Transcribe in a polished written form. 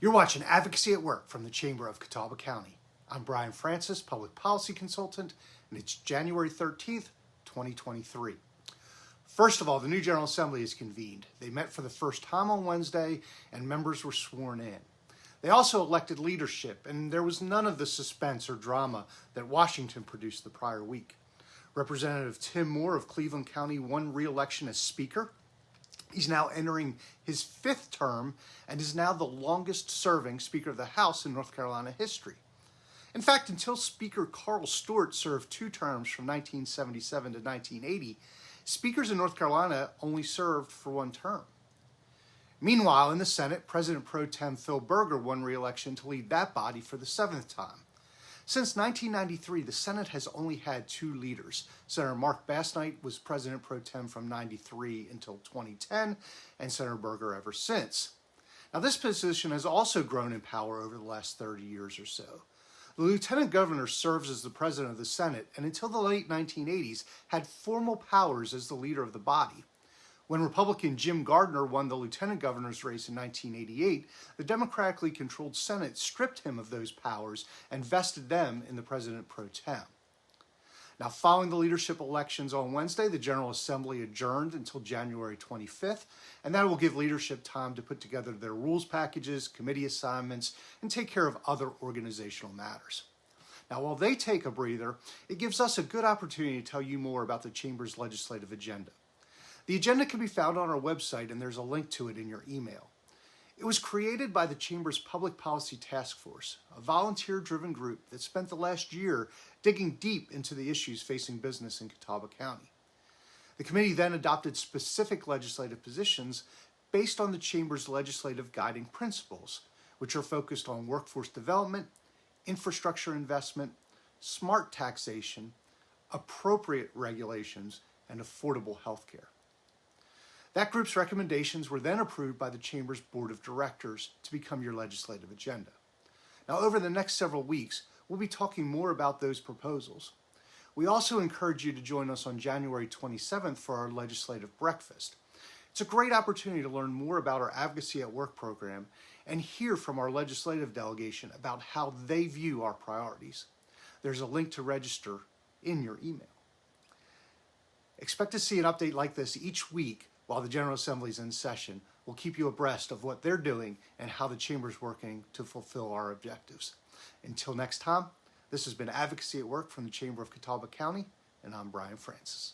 You're watching Advocacy at Work from the Chamber of Catawba County. I'm Brian Francis, Public Policy Consultant, and it's January 13th, 2023. First of all, the new General Assembly is convened. They met for the first time on Wednesday, and members were sworn in. They also elected leadership, and there was none of the suspense or drama that Washington produced the prior week. Representative Tim Moore of Cleveland County won re-election as Speaker. He's now entering his fifth term and is now the longest serving Speaker of the House in North Carolina history. In fact, until Speaker Carl Stewart served 2 terms from 1977 to 1980, speakers in North Carolina only served for 1 term. Meanwhile, in the Senate, President Pro Tem Phil Berger won re-election to lead that body for the 7th time. Since 1993, the Senate has only had 2 leaders. Senator Mark Basnight was President Pro Tem from 93 until 2010, and Senator Berger ever since. Now, this position has also grown in power over the last 30 years or so. The Lieutenant Governor serves as the President of the Senate, and until the late 1980s, had formal powers as the leader of the body. When Republican Jim Gardner won the Lieutenant Governor's race in 1988, the democratically controlled Senate stripped him of those powers and vested them in the President Pro Tem. Now, following the leadership elections on Wednesday, the General Assembly adjourned until January 25th, and that will give leadership time to put together their rules packages, committee assignments, and take care of other organizational matters. Now, while they take a breather, it gives us a good opportunity to tell you more about the Chamber's legislative agenda. The agenda can be found on our website, and there's a link to it in your email. It was created by the Chamber's Public Policy Task Force, a volunteer-driven group that spent the last year digging deep into the issues facing business in Catawba County. The committee then adopted specific legislative positions based on the Chamber's legislative guiding principles, which are focused on workforce development, infrastructure investment, smart taxation, appropriate regulations, and affordable health care. That group's recommendations were then approved by the Chamber's Board of Directors to become your legislative agenda. Now, over the next several weeks, we'll be talking more about those proposals. We also encourage you to join us on January 27th for our legislative breakfast. It's a great opportunity to learn more about our Advocacy at Work program and hear from our legislative delegation about how they view our priorities. There's a link to register in your email. Expect to see an update like this each week while the General Assembly is in session. We'll keep you abreast of what they're doing and how the Chamber's working to fulfill our objectives. Until next time, this has been Advocacy at Work from the Chamber of Catawba County, and I'm Brian Francis.